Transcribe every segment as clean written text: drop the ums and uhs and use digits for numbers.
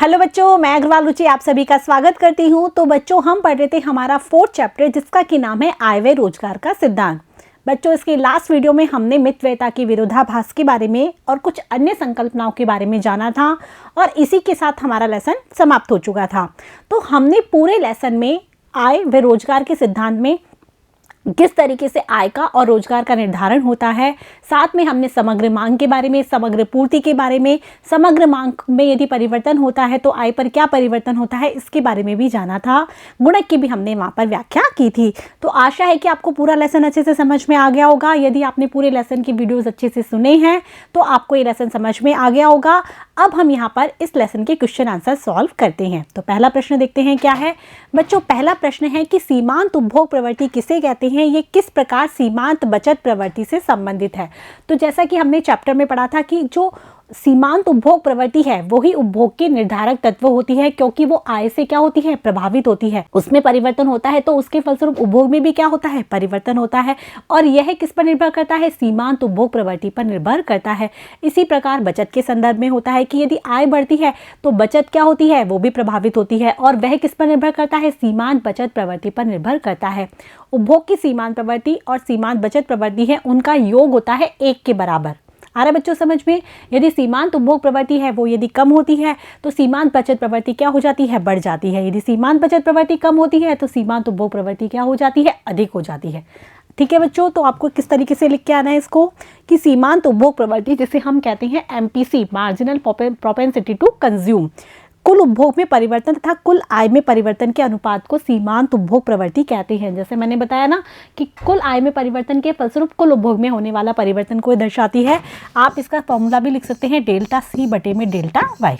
Hello बच्चों, मैं अग्रवाल रुचि आप सभी का स्वागत करती हूँ। तो बच्चों, हम पढ़ रहे थे हमारा 4th चैप्टर जिसका कि नाम है आय व रोजगार का सिद्धांत। बच्चों, इसके लास्ट वीडियो में हमने मितव्ययिता की विरोधाभास के बारे में और कुछ अन्य संकल्पनाओं के बारे में जाना था और इसी के साथ हमारा लेसन समाप्त हो चुका था। तो हमने पूरे लेसन में आय व रोजगार के सिद्धांत में किस तरीके से आय का और रोजगार का निर्धारण होता है, साथ में हमने समग्र मांग के बारे में, समग्र पूर्ति के बारे में, समग्र मांग में यदि परिवर्तन होता है तो आय पर क्या परिवर्तन होता है इसके बारे में भी जाना था। गुणक की भी हमने वहाँ पर व्याख्या की थी। तो आशा है कि आपको पूरा लेसन अच्छे से समझ में आ गया होगा। यदि आपने पूरे लेसन की वीडियोज़ अच्छे से सुने हैं तो आपको ये लेसन समझ में आ गया होगा। अब हम यहाँ पर इस लेसन के क्वेश्चन आंसर सॉल्व करते हैं। तो पहला प्रश्न देखते हैं क्या है। बच्चों, पहला प्रश्न है कि सीमांत उपभोग प्रवृत्ति किसे कहते हैं, ये किस प्रकार सीमांत बचत प्रवृत्ति से संबंधित है। तो जैसा कि हमने चैप्टर में पढ़ा था कि जो सीमांत उपभोग प्रवृत्ति है वही उपभोग की निर्धारक तत्व होती है, क्योंकि वो आय से क्या होती है, प्रभावित होती है। उसमें परिवर्तन होता है तो उसके फलस्वरूप उपभोग में भी क्या होता है, परिवर्तन होता है। और यह किस पर निर्भर करता है, सीमांत उपभोग प्रवृत्ति पर निर्भर करता है। इसी प्रकार बचत के संदर्भ में होता है कि यदि आय बढ़ती है तो बचत क्या होती है, वो भी प्रभावित होती है। और वह किस पर निर्भर करता है, सीमांत बचत प्रवृत्ति पर निर्भर करता है। उपभोग की सीमांत प्रवृत्ति और सीमांत बचत प्रवृत्ति है, उनका योग होता है 1 के बराबर। आ रहा है बच्चों समझ में। यदि सीमांत उपभोग प्रवृत्ति है वो यदि कम होती है तो सीमांत बचत प्रवृत्ति क्या हो जाती है, बढ़ जाती है। यदि सीमांत बचत प्रवृत्ति कम होती है तो सीमांत उपभोग प्रवृत्ति क्या हो जाती है, अधिक हो जाती है। ठीक है बच्चों, तो आपको किस तरीके से लिख के आना है इसको कि सीमांत उपभोग प्रवृत्ति जिसे हम कहते हैं MPC, marginal propensity to consume, कुल उपभोग में परिवर्तन तथा कुल आय में परिवर्तन के अनुपात को सीमांत उपभोग प्रवृत्ति कहते हैं। जैसे मैंने बताया ना कि कुल आय में परिवर्तन के फलस्वरूप कुल उपभोग में होने वाला परिवर्तन को दर्शाती है। आप इसका फॉर्मूला भी लिख सकते हैं डेल्टा सी बटे में डेल्टा वाई।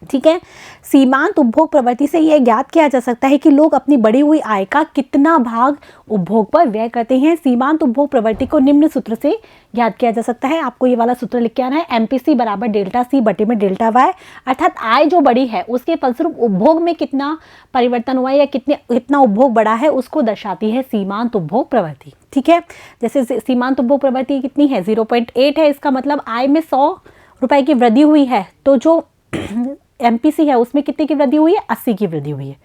ठीक है, सीमांत उपभोग प्रवृत्ति से यह ज्ञात किया जा सकता है कि लोग अपनी बढ़ी हुई आय का कितना भाग उपभोग पर व्यय करते हैं। सीमांत उपभोग प्रवृत्ति को निम्न सूत्र से ज्ञात किया जा सकता है। आपको ये वाला सूत्र लिख के आना है, एमपीसी बराबर डेल्टा सी बटे में डेल्टा वाई। अर्थात आय जो बढ़ी है उसके फलस्वरूप उपभोग में कितना परिवर्तन हुआ है या कितना उपभोग बढ़ा है उसको दर्शाती है सीमांत उपभोग प्रवृत्ति। ठीक है, जैसे सीमांत उपभोग प्रवृत्ति कितनी है, 0.8 है। इसका मतलब आय में 100 रुपए की वृद्धि हुई है तो जो एमपीसी है उसमें कितने की वृद्धि हुई है, 80 की वृद्धि हुई है।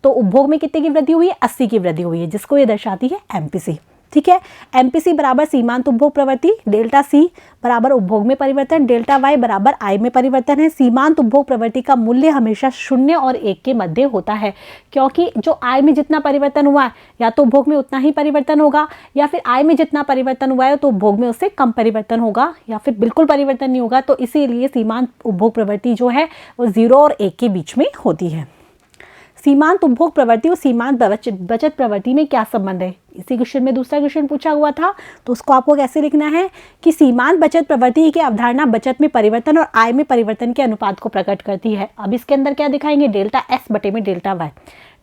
तो उपभोग में कितने की वृद्धि हुई है, 80 की वृद्धि हुई है, जिसको ये दर्शाती है एमपीसी। ठीक है, एमपीसी बराबर सीमांत उपभोग प्रवृत्ति, डेल्टा सी बराबर उपभोग में परिवर्तन, डेल्टा वाई बराबर आय में परिवर्तन है। सीमांत उपभोग प्रवृत्ति का मूल्य हमेशा 0 और 1 के मध्य होता है, क्योंकि जो आय में जितना परिवर्तन हुआ है या तो उपभोग में उतना ही परिवर्तन होगा, या फिर आय में जितना परिवर्तन हुआ है तो उपभोग में उससे कम परिवर्तन होगा, या फिर बिल्कुल परिवर्तन नहीं होगा। तो इसीलिए सीमांत उपभोग प्रवृत्ति जो है वो 0 और 1 के बीच में होती है। सीमांत उपभोग प्रवृत्ति और सीमांत बचत प्रवृत्ति में क्या संबंध है, इसी क्वेश्चन में दूसरा क्वेश्चन पूछा हुआ था। तो उसको आपको कैसे लिखना है कि सीमांत बचत प्रवृत्ति की अवधारणा बचत में परिवर्तन और आय में परिवर्तन के अनुपात को प्रकट करती है। अब इसके अंदर क्या दिखाएंगे, डेल्टा एस बटे में डेल्टा वाई।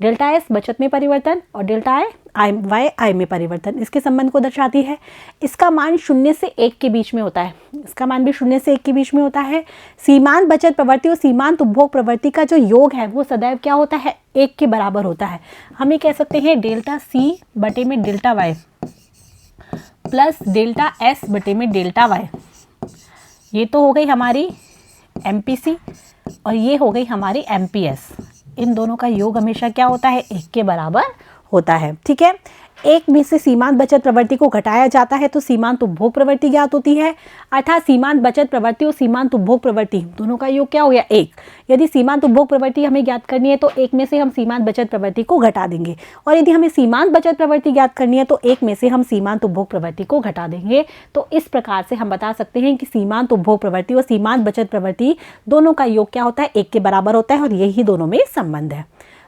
डेल्टा एस बचत में परिवर्तन और डेल्टा आई वाई आय में परिवर्तन, इसके संबंध को दर्शाती है। इसका मान 0 से 1 के बीच में होता है, इसका मान भी 0 से 1 के बीच में होता है। सीमांत बचत प्रवृत्ति और सीमांत उपभोग प्रवृत्ति का जो योग है वो सदैव क्या होता है, 1 के बराबर होता है। हम ये कह सकते हैं डेल्टा सी बटे में delta Y plus delta S बटे में डेल्टा वाई। ये तो हो गई हमारी एमपीसी और ये हो गई हमारी एमपीएस। इन दोनों का योग हमेशा क्या होता है, 1 के बराबर होता है। ठीक है, 1 में से सीमांत बचत प्रवृत्ति को घटाया जाता है तो सीमांत उपभोग प्रवृत्ति ज्ञात होती है। अर्थात सीमांत बचत प्रवृत्ति और सीमांत उपभोग प्रवृत्ति दोनों का योग क्या हो गया, 1। यदि सीमांत उपभोग प्रवृत्ति हमें ज्ञात करनी है तो 1 में से हम सीमांत बचत प्रवृत्ति को घटा देंगे, और यदि हमें सीमांत बचत प्रवृत्ति ज्ञात करनी है तो 1 में से हम सीमांत उपभोग प्रवृत्ति को घटा देंगे। तो इस प्रकार से हम बता सकते हैं कि सीमांत उपभोग प्रवृत्ति और सीमांत बचत प्रवृत्ति दोनों का योग क्या होता है, 1 के बराबर होता है, और यही दोनों में संबंध है।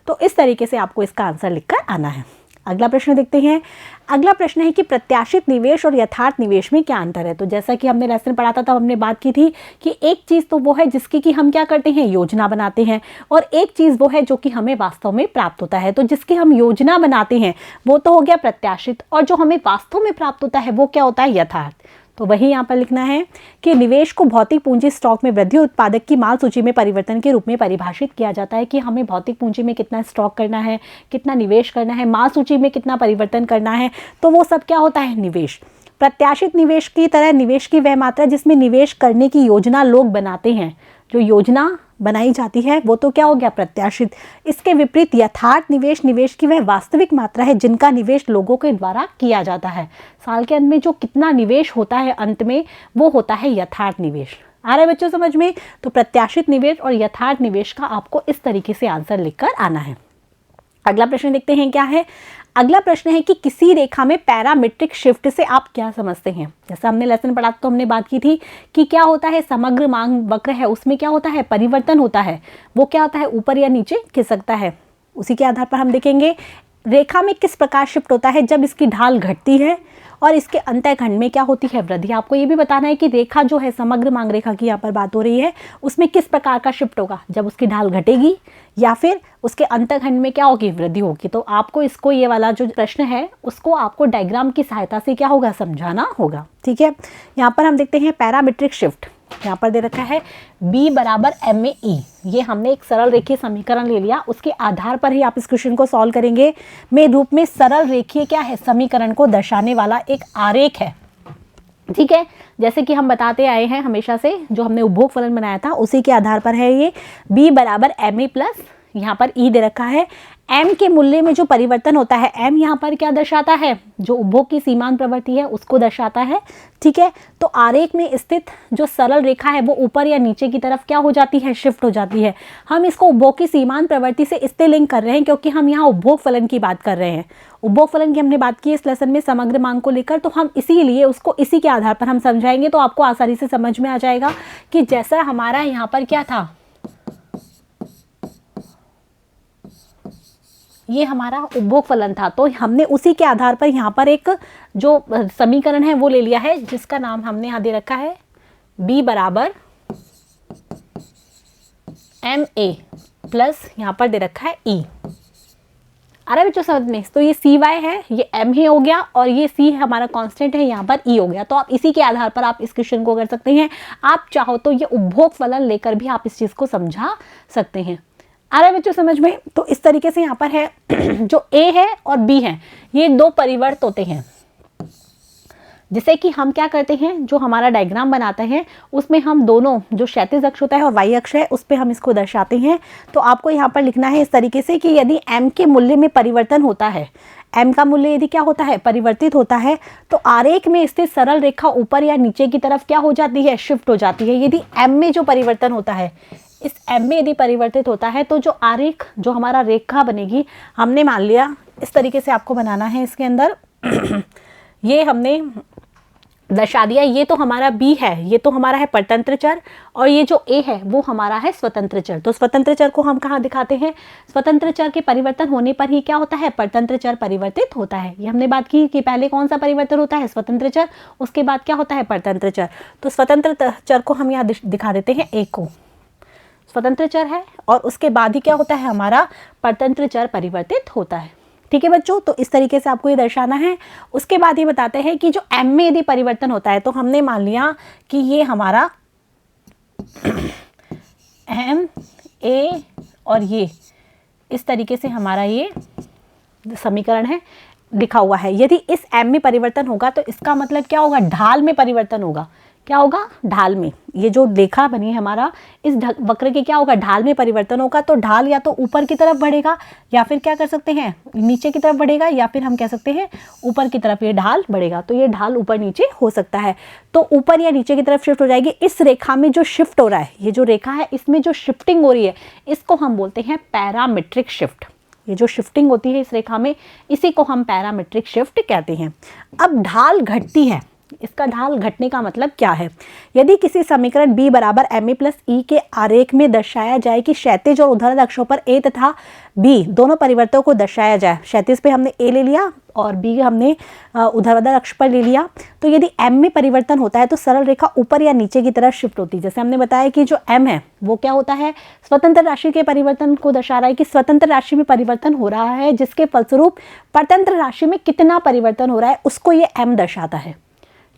तो इस तरीके से आपको इसका आंसर लिखकर आना है। अगला प्रश्न देखते हैं। अगला प्रश्न है कि प्रत्याशित निवेश और यथार्थ निवेश में क्या अंतर है। तो जैसा कि हमने लेसन पढ़ा था तब हमने बात की थी कि एक चीज़ तो वो है जिसकी कि हम क्या करते हैं, योजना बनाते हैं, और एक चीज़ वो है जो कि हमें वास्तव में प्राप्त होता है। तो जिसकी हम योजना बनाते हैं वो तो हो गया प्रत्याशित, और जो हमें वास्तव में प्राप्त होता है वो क्या होता है, यथार्थ। तो वही यहाँ पर लिखना है कि निवेश को भौतिक पूंजी स्टॉक में वृद्धि उत्पादक की माल सूची में परिवर्तन के रूप में परिभाषित किया जाता है कि हमें भौतिक पूंजी में कितना स्टॉक करना है, कितना निवेश करना है, माल सूची में कितना परिवर्तन करना है, तो वो सब क्या होता है, निवेश। प्रत्याशित निवेश की तरह निवेश की वह मात्रा जिसमें निवेश करने की योजना लोग बनाते हैं, जो योजना बनाई जाती है वो तो क्या हो गया, प्रत्याशित। इसके विपरीत यथार्थ निवेश, निवेश की वह वास्तविक मात्रा है जिनका निवेश लोगों के द्वारा किया जाता है। साल के अंत में जो कितना निवेश होता है अंत में, वो होता है यथार्थ निवेश। आ रहा है बच्चों समझ में? तो प्रत्याशित निवेश और यथार्थ निवेश का आपको इस तरीके से आंसर लिखकर आना है। अगला प्रश्न देखते हैं क्या है। अगला प्रश्न है कि किसी रेखा में पैरामीट्रिक शिफ्ट से आप क्या समझते हैं। जैसा हमने लेसन पढ़ा तो हमने बात की थी कि क्या होता है, समग्र मांग वक्र है, उसमें क्या होता है, परिवर्तन होता है। वो क्या होता है, ऊपर या नीचे खिसकता है। उसी के आधार पर हम देखेंगे रेखा में किस प्रकार शिफ्ट होता है जब इसकी ढाल घटती है और इसके अंतःखंड में क्या होती है, वृद्धि। आपको ये भी बताना है कि रेखा जो है, समग्र मांग रेखा की यहाँ पर बात हो रही है, उसमें किस प्रकार का शिफ्ट होगा, जब उसकी ढाल घटेगी या फिर उसके अंतःखंड में क्या होगी, वृद्धि होगी। तो आपको इसको, ये वाला जो प्रश्न है उसको आपको डायग्राम की सहायता से क्या होगा, समझाना होगा। ठीक है, यहाँ पर हम देखते हैं पैरामीट्रिक शिफ्ट। यहाँ पर दे रखा है B बराबर MAE। ये हमने एक सरल रेखीय समीकरण ले लिया, उसके आधार पर ही आप इस क्वेश्चन को सॉल्व करेंगे। में रूप में सरल रेखीय क्या है, समीकरण को दर्शाने वाला एक आरेख है। ठीक है, जैसे कि हम बताते आए हैं हमेशा से, जो हमने उपभोग फलन बनाया था उसी के आधार पर है ये। B बराबर MA प्लस यहाँ पर E दे रखा है। M के मूल्य में जो परिवर्तन होता है, M यहाँ पर क्या दर्शाता है, जो उपभोग की सीमांत प्रवृत्ति है उसको दर्शाता है। ठीक है, तो आरेख में स्थित जो सरल रेखा है वो ऊपर या नीचे की तरफ क्या हो जाती है, शिफ्ट हो जाती है। हम इसको उपभोग की सीमांत प्रवृत्ति से इसलिए लिंक कर रहे हैं क्योंकि हम यहाँ उपभोग फलन की बात कर रहे हैं। उपभोग फलन की हमने बात की इस लेसन में समग्र मांग को लेकर, तो हम इसीलिए उसको इसी के आधार पर हम समझाएंगे। तो आपको आसानी से समझ में आ जाएगा कि जैसा हमारा यहाँ पर क्या था, ये हमारा उपभोग फलन था, तो हमने उसी के आधार पर यहाँ पर एक जो समीकरण है वो ले लिया है, जिसका नाम हमने यहाँ दे रखा है B बराबर MA प्लस यहाँ पर दे रखा है E। अरे बच्चों समझ में, तो ये CY है, ये M ही हो गया, और ये C हमारा कांस्टेंट है, यहाँ पर E हो गया। तो आप इसी के आधार पर आप इस क्वेश्चन को कर सकते हैं। आप चाहो तो ये उपभोग फलन लेकर भी आप इस चीज़ को समझा सकते हैं। आ रहा है बच्चों समझ में? तो इस तरीके से यहाँ पर है जो A है और B है, ये दो परिवर्त होते हैं, जिसे कि हम क्या करते हैं, जो हमारा डायग्राम बनाते हैं उसमें हम दोनों, जो क्षैतिज अक्ष होता है और वाई अक्ष है, उस पर हम इसको दर्शाते हैं। तो आपको यहाँ पर लिखना है इस तरीके से कि यदि M के मूल्य में परिवर्तन होता है, M का मूल्य यदि क्या होता है, परिवर्तित होता है, तो आरेख में स्थित सरल रेखा ऊपर या नीचे की तरफ क्या हो जाती है, शिफ्ट हो जाती है। यदि M में जो परिवर्तन होता है, इस M में यदि परिवर्तित होता है, तो जो आरेख, जो हमारा रेखा बनेगी, हमने मान लिया इस तरीके से आपको बनाना है। इसके अंदर ये हमने दर्शा दिया, ये तो हमारा B है, ये तो हमारा है परतंत्र चर, और ये जो A है वो हमारा है स्वतंत्र चर। तो स्वतंत्र चर को हम कहाँ दिखाते हैं, स्वतंत्र चर के परिवर्तन होने पर ही क्या होता है, परतंत्र चर परिवर्तित होता है। ये हमने बात की कि पहले कौन सा परिवर्तन होता है, स्वतंत्र चर, उसके बाद क्या होता है, परतंत्र चर। तो स्वतंत्र चर को हम यहाँ दिखा देते हैं, A को स्वतंत्र चर है, और उसके बाद ही क्या होता है, हमारा परतंत्र चर परिवर्तित होता है। ठीक है बच्चों, तो इस तरीके से आपको ये दर्शाना है। उसके बाद ये बताते हैं कि जो M में यदि परिवर्तन होता है, तो हमने मान लिया कि ये हमारा M A और ये इस तरीके से हमारा ये समीकरण है लिखा हुआ है। यदि इस M में परिवर्तन होगा तो इसका मतलब क्या होगा, ढाल में परिवर्तन होगा। क्या होगा, ढाल में, ये जो रेखा बनी है हमारा, इस वक्र के क्या होगा, ढाल में परिवर्तन होगा। तो ढाल या तो ऊपर की तरफ बढ़ेगा, या फिर क्या कर सकते हैं, नीचे की तरफ बढ़ेगा, या फिर हम कह सकते हैं ऊपर की तरफ ये ढाल बढ़ेगा। तो ये ढाल ऊपर नीचे हो सकता है, तो ऊपर या नीचे की तरफ शिफ्ट हो जाएगी। इस रेखा में जो शिफ्ट हो रहा है, ये जो रेखा है इसमें जो शिफ्टिंग हो रही है, इसको हम बोलते हैं पैरामीट्रिक शिफ्ट। ये जो शिफ्टिंग होती है इस रेखा में, इसी को हम पैरामीट्रिक शिफ्ट कहते हैं। अब ढाल घटती है, इसका ढाल घटने का मतलब क्या है। यदि किसी समीकरण B बराबर MA प्लस E के आरेख में दर्शाया जाए कि क्षैतिज और ऊर्ध्वाधर अक्षों पर A तथा B दोनों परिवर्तनों को दर्शाया जाए, क्षैतिज पे हमने A ले लिया और B हमने ऊर्ध्वाधर अक्ष पर ले लिया, तो यदि M में परिवर्तन होता है तो सरल रेखा ऊपर या नीचे की तरफ शिफ्ट होती है। जैसे हमने बताया कि जो M है वो क्या होता है, स्वतंत्र राशि के परिवर्तन को दर्शा रहा है कि स्वतंत्र राशि में परिवर्तन हो रहा है, जिसके फलस्वरूप परतंत्र राशि में कितना परिवर्तन हो रहा है उसको ये M दर्शाता है।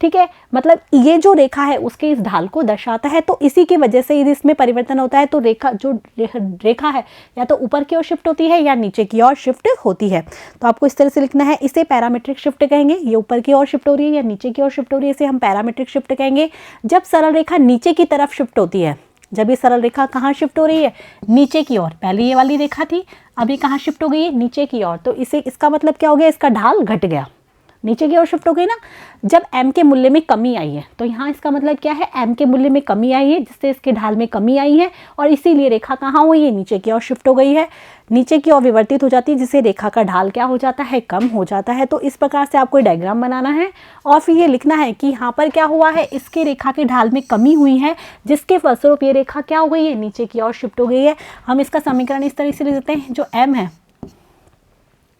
ठीक है, मतलब ये जो रेखा है उसके इस ढाल को दर्शाता है। तो इसी की वजह से यदि इसमें परिवर्तन होता है तो रेखा, जो रेखा है, या तो ऊपर की ओर शिफ्ट होती है या नीचे की ओर शिफ्ट होती है। तो आपको इस तरह से लिखना है, इसे पैरामीट्रिक शिफ्ट कहेंगे। ये ऊपर की ओर शिफ्ट हो रही है या नीचे की ओर शिफ्ट हो रही है, इसे हम पैरामीट्रिक शिफ्ट कहेंगे। जब सरल रेखा नीचे की तरफ शिफ्ट होती है, जब ये सरल रेखा कहाँ शिफ्ट हो रही है, नीचे की ओर। पहले ये वाली रेखा थी, अब ये कहाँ शिफ्ट हो गई है, नीचे की ओर। तो इसे इसका मतलब क्या हो गया, इसका ढाल घट गया, नीचे की ओर शिफ्ट हो गई ना। जब m के मूल्य में कमी आई है तो यहाँ इसका मतलब क्या है, m के मूल्य में कमी आई है जिससे इसके ढाल में कमी आई है और इसीलिए रेखा कहाँ हुई है, नीचे की ओर शिफ्ट हो गई है, नीचे की ओर विवर्तित हो जाती है जिससे रेखा का ढाल क्या हो जाता है, कम हो जाता है। तो इस प्रकार से आपको डायग्राम बनाना है और फिर ये लिखना है कि यहाँ पर क्या हुआ है, इसके रेखा के ढाल में कमी हुई है जिसके फलस्वरूप ये रेखा क्या हो गई है, नीचे की ओर शिफ्ट हो गई है। हम इसका समीकरण इस तरह से लिख देते हैं, जो m है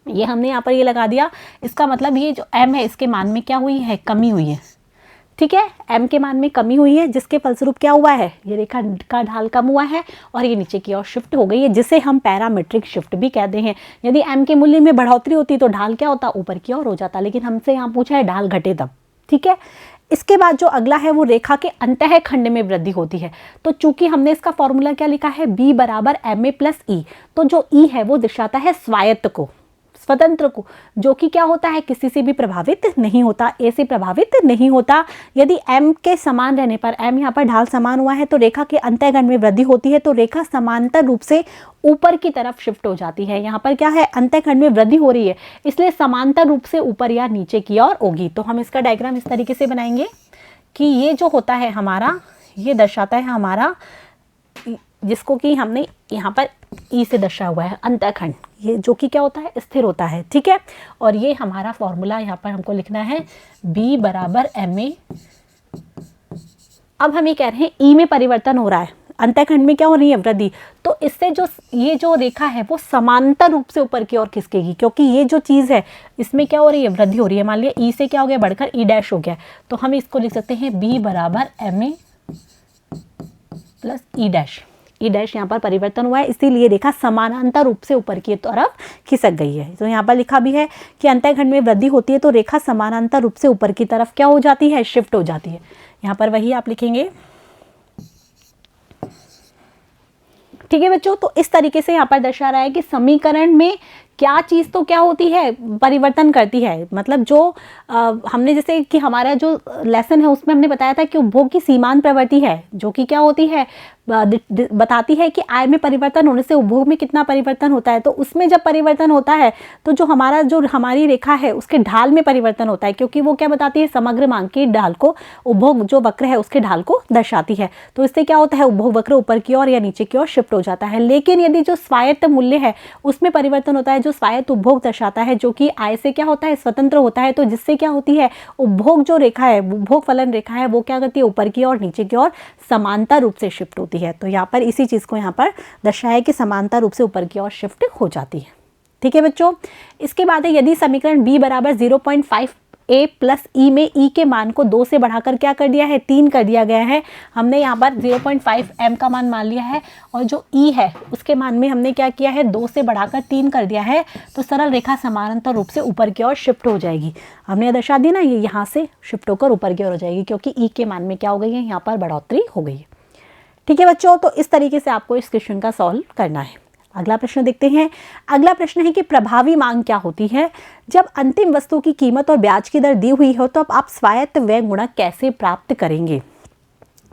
ये हमने यहाँ पर ये लगा दिया, इसका मतलब ये जो m है इसके मान में क्या हुई है, कमी हुई है। ठीक है, m के मान में कमी हुई है जिसके फलस्वरूप क्या हुआ है, ये रेखा का ढाल कम हुआ है और ये नीचे की ओर शिफ्ट हो गई है, जिसे हम पैरामीट्रिक शिफ्ट भी कहते हैं। यदि m के मूल्य में बढ़ोतरी होती तो ढाल क्या होता, ऊपर की ओर हो जाता, लेकिन हमसे यहाँ पूछा है ढाल घटे तब। ठीक है, इसके बाद जो अगला है वो रेखा के अंतः खंड में वृद्धि होती है। तो चूंकि हमने इसका फॉर्मूला क्या लिखा है, b बराबर ma प्लस ई, तो जो e है वो दर्शाता है स्वायत्त को, स्वतंत्र को, जो कि क्या होता है, किसी से भी प्रभावित नहीं होता, ए से प्रभावित नहीं होता। यदि m के समान रहने पर, m यहाँ पर ढाल समान हुआ है तो रेखा के अंतःखंड में वृद्धि होती है, तो रेखा समांतर रूप से ऊपर की तरफ शिफ्ट हो जाती है। यहाँ पर क्या है, अंतःखंड में वृद्धि हो रही है इसलिए समांतर रूप से ऊपर या नीचे की ओर होगी। तो हम इसका डायग्राम इस तरीके से बनाएंगे कि ये जो होता है हमारा, ये दर्शाता है हमारा, जिसको कि हमने यहाँ पर ई से दर्शा हुआ है अंतःखंड, ये जो कि क्या होता है, स्थिर होता है। ठीक है, और ये हमारा फॉर्मूला यहाँ पर हमको लिखना है b बराबर ma। अब हम ये कह रहे हैं ई में परिवर्तन हो रहा है, अंतःखंड में क्या हो रही है, वृद्धि, तो इससे जो ये जो रेखा है वो समांतर रूप से ऊपर की ओर खिसकेगी, क्योंकि ये जो चीज़ है इसमें क्या हो रही है, वृद्धि हो रही है। मान लिया ई से क्या हो गया, बढ़कर ई डैश हो गया, तो हम इसको लिख सकते हैं b बराबर ma प्लस ई डैश। ई डैश यहाँ पर परिवर्तन हुआ है इसीलिए रेखा समानांतर रूप से ऊपर की तरफ खिसक गई है। तो यहाँ पर लिखा भी है कि अंतःखंड में वृद्धि होती है तो रेखा समानांतर रूप से ऊपर की तरफ क्या हो जाती है, शिफ्ट हो जाती है। यहाँ पर वही आप लिखेंगे। ठीक है बच्चों, तो इस तरीके से यहाँ पर दर्शा रहा है कि समीकरण में क्या चीज़ तो क्या होती है, परिवर्तन करती है। मतलब जो हमने जैसे कि हमारा जो लेसन है उसमें हमने बताया था कि उपभोग की सीमांत प्रवृत्ति है, जो कि क्या होती है, बताती है कि आय में परिवर्तन होने से उपभोग में कितना परिवर्तन होता है। तो उसमें जब परिवर्तन होता है तो जो हमारी रेखा है उसके ढाल में परिवर्तन होता है, क्योंकि वो क्या बताती है, समग्र मांग के ढाल को, उपभोग जो वक्र है उसके ढाल को दर्शाती है। तो इससे क्या होता है, उपभोग वक्र ऊपर की ओर या नीचे की ओर शिफ्ट हो जाता है। लेकिन यदि जो स्वायत्त मूल्य है उसमें परिवर्तन होता है, जो स्वायत्त उपभोग दर्शाता है, जो कि आय से क्या होता है, स्वतंत्र होता है, तो जिससे क्या होती है, उपभोग जो रेखा है, उपभोग फलन रेखा है, वो क्या करती है, ऊपर की ओर नीचे की ओर समांतर रूप से शिफ्ट होती है। तो यहाँ पर इसी चीज को यहाँ पर दर्शाया कि समांतर रूप से ऊपर की ओर शिफ्ट हो जाती है। ठीक है बच्चों, इसके बाद है यदि समीकरण b बराबर 0.5 a प्लस ई में ई के मान को 2 से बढ़ाकर क्या कर दिया है, 3 कर दिया गया है। हमने यहाँ पर 0.5 m का मान मान लिया है और जो ई है उसके मान में हमने क्या किया है, 2 से बढ़ाकर 3 कर दिया है। तो सरल रेखा समानांतर रूप से ऊपर की ओर शिफ्ट हो जाएगी। हमने दर्शा दी ना, ये यहाँ से शिफ्ट होकर ऊपर की ओर हो जाएगी, क्योंकि ई के मान में क्या हो गई है, यहाँ पर बढ़ोतरी हो गई है। ठीक है बच्चों, तो इस तरीके से आपको इस क्वेश्चन का सॉल्व करना है। अगला प्रश्न देखते हैं। अगला प्रश्न है कि प्रभावी मांग क्या होती है। जब अंतिम वस्तु की कीमत और ब्याज की दर दी हुई हो तो अब आप स्वायत्त व्यय गुणक कैसे प्राप्त करेंगे,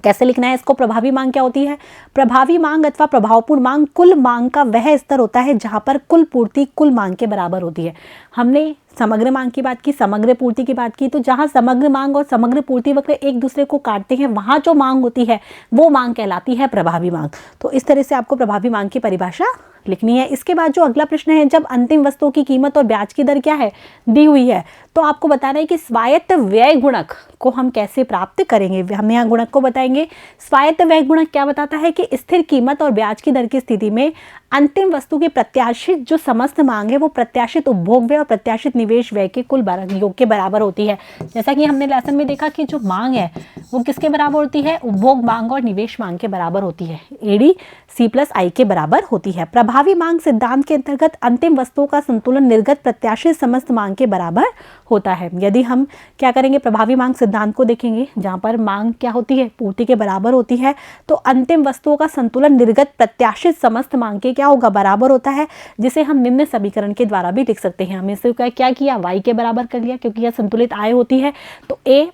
कैसे लिखना है इसको। प्रभावी मांग क्या होती है, प्रभावी मांग अथवा प्रभावपूर्ण मांग कुल मांग का वह स्तर होता है जहां पर कुल पूर्ति कुल मांग के बराबर होती है। हमने समग्र मांग की बात की, समग्र पूर्ति की बात की, तो जहां समग्र मांग और समग्र पूर्ति वक्र एक दूसरे को काटते हैं वहां जो मांग होती है वो मांग कहलाती है प्रभावी मांग। तो इस तरह से आपको प्रभावी मांग की परिभाषा लिखनी है। इसके बाद जो अगला प्रश्न है, जब अंतिम वस्तुओं की कीमत और ब्याज की दर क्या है, दी हुई है, तो आपको बताना है कि स्वायत्त व्यय गुणक को हम कैसे प्राप्त करेंगे। हम यहाँ गुणक को बताएंगे। स्वायत्त व्यय गुणक क्या बताता है कि स्थिर कीमत और ब्याज की दर की स्थिति में अंतिम वस्तु की प्रत्याशित जो समस्त मांग है वो प्रत्याशित उपभोग व्यय और प्रत्याशित निवेश व्यय के कुल योग के बराबर होती है। जैसा कि हमने लेसन में देखा कि जो मांग है वो किसके बराबर होती है, उपभोग मांग और निवेश मांग के बराबर होती है, एडी सी प्लस आई के बराबर होती है। प्रभावी मांग सिद्धांत के अंतर्गत अंतिम वस्तुओं का संतुलन निर्गत प्रत्याशित समस्त मांग के बराबर होता है। यदि हम क्या करेंगे, प्रभावी मांग सिद्धांत को देखेंगे, जहां पर मांग क्या होती है, पूर्ति के बराबर होती है, तो अंतिम वस्तुओं का संतुलन निर्गत प्रत्याशित समस्त मांग के क्या होगा, बराबर होता है, जिसे हम निम्न समीकरण के द्वारा भी लिख सकते हैं। हमने इसे क्या किया, y के बराबर कर लिया, क्योंकि यह संतुलित आय होती है, तो a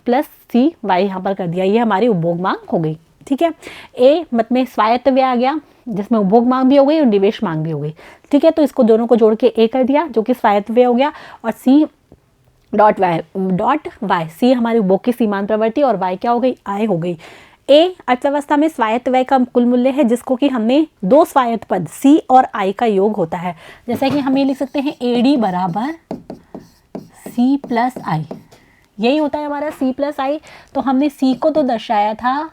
प्लस सी वाई यहाँ पर कर दिया, ये हमारी उपभोग मांग हो गई। ठीक है। ए मत में स्वायत्त व्यय आ गया जिसमें उपभोग मांग भी हो गई और निवेश मांग भी हो गई, ठीक है। तो इसको दोनों को जोड़ के ए कर दिया जो कि स्वायत्त व्यय हो गया, और सी डॉट वाई, सी हमारी उपभोग की सीमांत प्रवृत्ति और वाई क्या हो गई, आय हो गई। ए अर्थव्यवस्था में स्वायत्त व्यय का कुल मूल्य है जिसको कि हमने दो स्वायत्त पद सी और आई का योग होता है, जैसा कि हम ये लिख सकते हैं एडी बराबर सी प्लस आई, यही होता है हमारा सी प्लस आई। तो हमने सी को तो दर्शाया था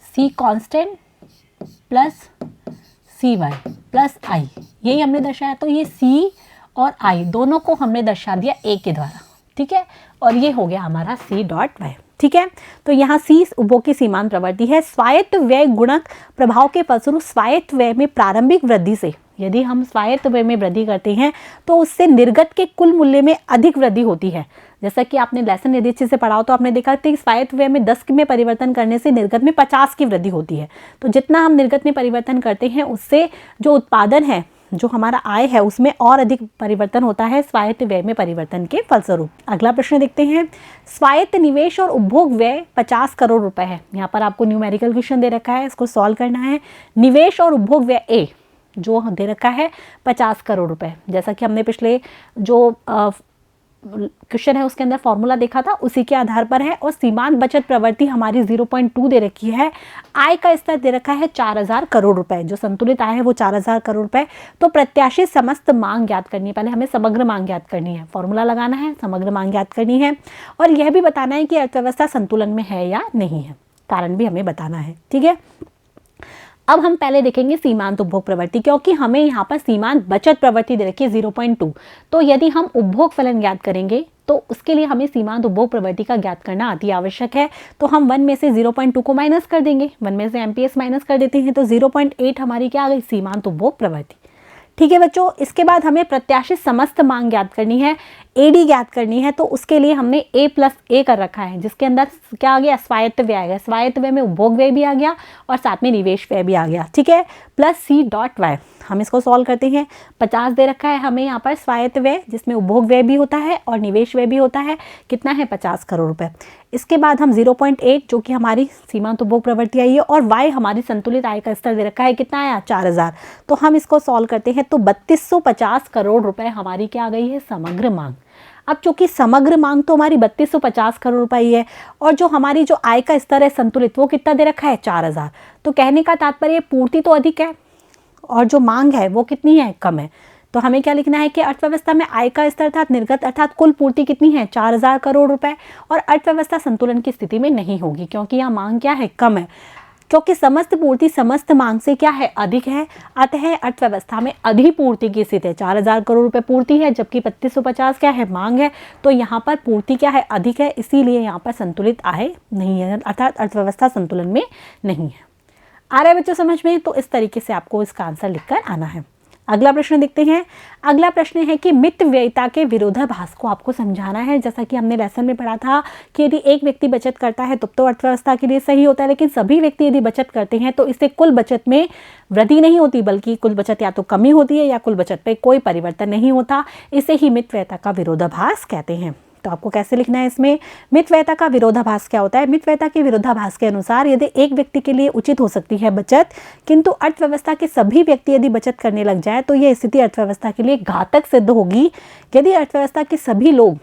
सी कांस्टेंट प्लस सी वाई प्लस आई, यही हमने दर्शाया। तो ये सी और आई दोनों को हमने दर्शा दिया ए के द्वारा, ठीक है, और ये हो गया हमारा सी डॉट वाई, ठीक है। तो यहाँ सी उपभोग की सीमांत प्रवृत्ति है। स्वायत्त व्यय गुणक प्रभाव के फलस्वरूप स्वायत्त व्यय में प्रारंभिक वृद्धि से, यदि हम स्वायत्त व्यय में वृद्धि करते हैं तो उससे निर्गत के कुल मूल्य में अधिक वृद्धि होती है। जैसा कि आपने लेसन यदि अच्छे से पढ़ा हो तो आपने देखा कि स्वायत्त व्यय में 10 में परिवर्तन करने से निर्गत में 50 की वृद्धि होती है। तो जितना हम निर्गत में परिवर्तन करते हैं उससे जो उत्पादन है, जो हमारा आय है, उसमें और अधिक परिवर्तन होता है स्वायत्त व्यय में परिवर्तन के फलस्वरूप। अगला प्रश्न देखते हैं। स्वायत्त निवेश और उपभोग व्यय 50 करोड़ रुपए है। यहाँ पर आपको न्यूमेरिकल क्वेश्चन दे रखा है, इसको सॉल्व करना है। निवेश और उपभोग व्यय ए जो दे रखा है 50 करोड़ रुपए, जैसा कि हमने पिछले जो क्वेश्चन है उसके अंदर फॉर्मूला देखा था उसी के आधार पर है। और सीमांत बचत प्रवृत्ति हमारी 0.2 दे रखी है। आय का स्तर दे रखा है 4000 करोड़ रुपए, जो संतुलित आय है वो 4000 करोड़ रुपए। तो प्रत्याशित समस्त मांग ज्ञात करनी है, पहले हमें समग्र मांग ज्ञात करनी है, फॉर्मूला लगाना है, समग्र मांग ज्ञात करनी है, और यह भी बताना है कि अर्थव्यवस्था संतुलन में है या नहीं है, कारण भी हमें बताना है, ठीक है। अब हम पहले देखेंगे सीमांत उपभोग प्रवृत्ति, क्योंकि हमें यहाँ पर सीमांत बचत प्रवृत्ति दे रखी है 0.2। तो यदि हम उपभोग फलन ज्ञात करेंगे तो उसके लिए हमें सीमांत उपभोग प्रवृत्ति का ज्ञात करना अति आवश्यक है। तो हम 1 में से 0.2 को माइनस कर देंगे, 1 में से एमपीएस माइनस कर देते हैं, तो 0.8 हमारी क्या आ गई, सीमांत उपभोग प्रवृत्ति, ठीक है बच्चों। इसके बाद हमें प्रत्याशित समस्त मांग ज्ञात करनी है, एडी ज्ञात करनी है। तो उसके लिए हमने ए प्लस ए कर रखा है, जिसके अंदर क्या आ गया, स्वायत्त व्यय आ गया, स्वायत्त व्यय में उपभोग व्यय भी आ गया और साथ में निवेश व्यय भी आ गया, ठीक है, प्लस सी डॉट वाई। हम इसको सॉल्व करते हैं। 50 दे रखा है हमें यहाँ पर स्वायत्त व्यय, जिसमें उपभोग व्यय भी होता है और निवेश व्यय भी होता है, कितना है 50 करोड़ रुपए। इसके बाद हम 0.8 जो कि हमारी सीमांत उपभोग प्रवृत्ति आई है, और वाई हमारी संतुलित आय का स्तर दे रखा है, कितना आया 4000। तो हम इसको सॉल्व करते हैं तो 3250 करोड़ रुपए हमारी क्या आ गई है, समग्र मांग। अब चूंकि समग्र मांग तो हमारी 3250 करोड़ रुपए ही है, और जो हमारी जो आय का स्तर है संतुलित वो कितना दे रखा है, 4000। तो कहने का तात्पर्य पूर्ति तो अधिक है और जो मांग है वो कितनी है, कम है। तो हमें क्या लिखना है कि अर्थव्यवस्था में आय का स्तर अर्थात निर्गत अर्थात कुल पूर्ति कितनी है, 4000 करोड़ रुपए, और अर्थव्यवस्था संतुलन की स्थिति में नहीं होगी क्योंकि यहाँ मांग क्या है, कम है, क्योंकि समस्त पूर्ति समस्त मांग से क्या है, अधिक है। अतः अर्थव्यवस्था में अधिपूर्ति की स्थिति है, 4000 करोड़ रुपए पूर्ति है जबकि 3250 क्या है, मांग है। तो यहाँ पर पूर्ति क्या है, अधिक है, इसीलिए यहाँ पर संतुलित आय नहीं है, अर्थात अर्थव्यवस्था संतुलन में नहीं है। आ रहा है बच्चों समझ में? तो इस तरीके से आपको इसका आंसर लिखकर आना है। अगला प्रश्न देखते हैं। अगला प्रश्न है कि मित व्ययिता के विरोधाभास को आपको समझाना है। जैसा कि हमने लेसन में पढ़ा था कि यदि एक व्यक्ति बचत करता है तब तो अर्थव्यवस्था के लिए सही होता है, लेकिन सभी व्यक्ति यदि बचत करते हैं तो इससे कुल बचत में वृद्धि नहीं होती, बल्कि कुल बचत या तो कमी होती है या कुल बचत पे कोई परिवर्तन नहीं होता। इसे ही मित व्ययिता का विरोधाभास कहते हैं। तो आपको कैसे लिखना है इसमें, मित व्ययिता का विरोधाभास क्या होता है। मित व्ययिता के विरोधाभास के अनुसार यदि एक व्यक्ति के लिए उचित हो सकती है बचत, किंतु अर्थव्यवस्था के सभी व्यक्ति यदि बचत करने लग जाए तो यह स्थिति अर्थव्यवस्था के लिए घातक सिद्ध होगी। यदि अर्थव्यवस्था के सभी लोग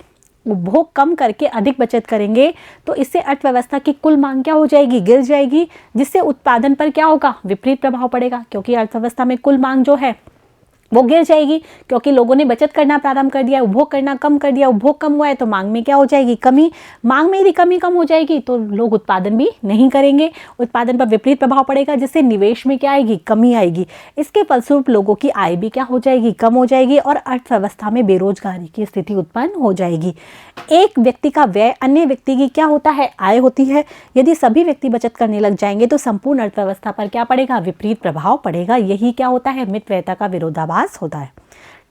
उपभोग कम करके अधिक बचत करेंगे तो इससे अर्थव्यवस्था की कुल मांग क्या हो जाएगी, गिर जाएगी, जिससे उत्पादन पर क्या होगा, विपरीत प्रभाव पड़ेगा, क्योंकि अर्थव्यवस्था में कुल मांग जो है वो गिर जाएगी, क्योंकि लोगों ने बचत करना प्रारंभ कर दिया, उपभोग करना कम कर दिया, उपभोग कम हुआ है तो मांग में क्या हो जाएगी, कमी। मांग में यदि कमी कम हो जाएगी तो लोग उत्पादन भी नहीं करेंगे, उत्पादन पर विपरीत प्रभाव पड़ेगा, जिससे निवेश में क्या आएगी, कमी आएगी। इसके फलस्वरूप लोगों की आय भी क्या हो जाएगी, कम हो जाएगी, और अर्थव्यवस्था में बेरोजगारी की स्थिति उत्पन्न हो जाएगी। एक व्यक्ति का व्यय अन्य व्यक्ति की क्या होता है, आय होती है। यदि सभी व्यक्ति बचत करने लग जाएंगे तो संपूर्ण अर्थव्यवस्था पर क्या पड़ेगा, विपरीत प्रभाव पड़ेगा। यही क्या होता है, मित व्ययिता का विरोधाभास होता है।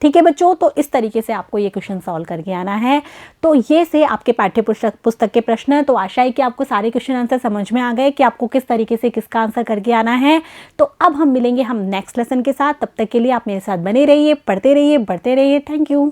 ठीक है बच्चों, तो इस तरीके से आपको ये क्वेश्चन सॉल्व करके आना है। तो ये से आपके पाठ्य पुस्तक के प्रश्न। तो आशा है कि आपको सारे क्वेश्चन आंसर समझ में आ गए कि आपको किस तरीके से किसका आंसर करके आना है। तो अब हम मिलेंगे हम नेक्स्ट लेसन के साथ। तब तक के लिए आप मेरे साथ बने रहिए, पढ़ते रहिए, बढ़ते रहिए। Thank you.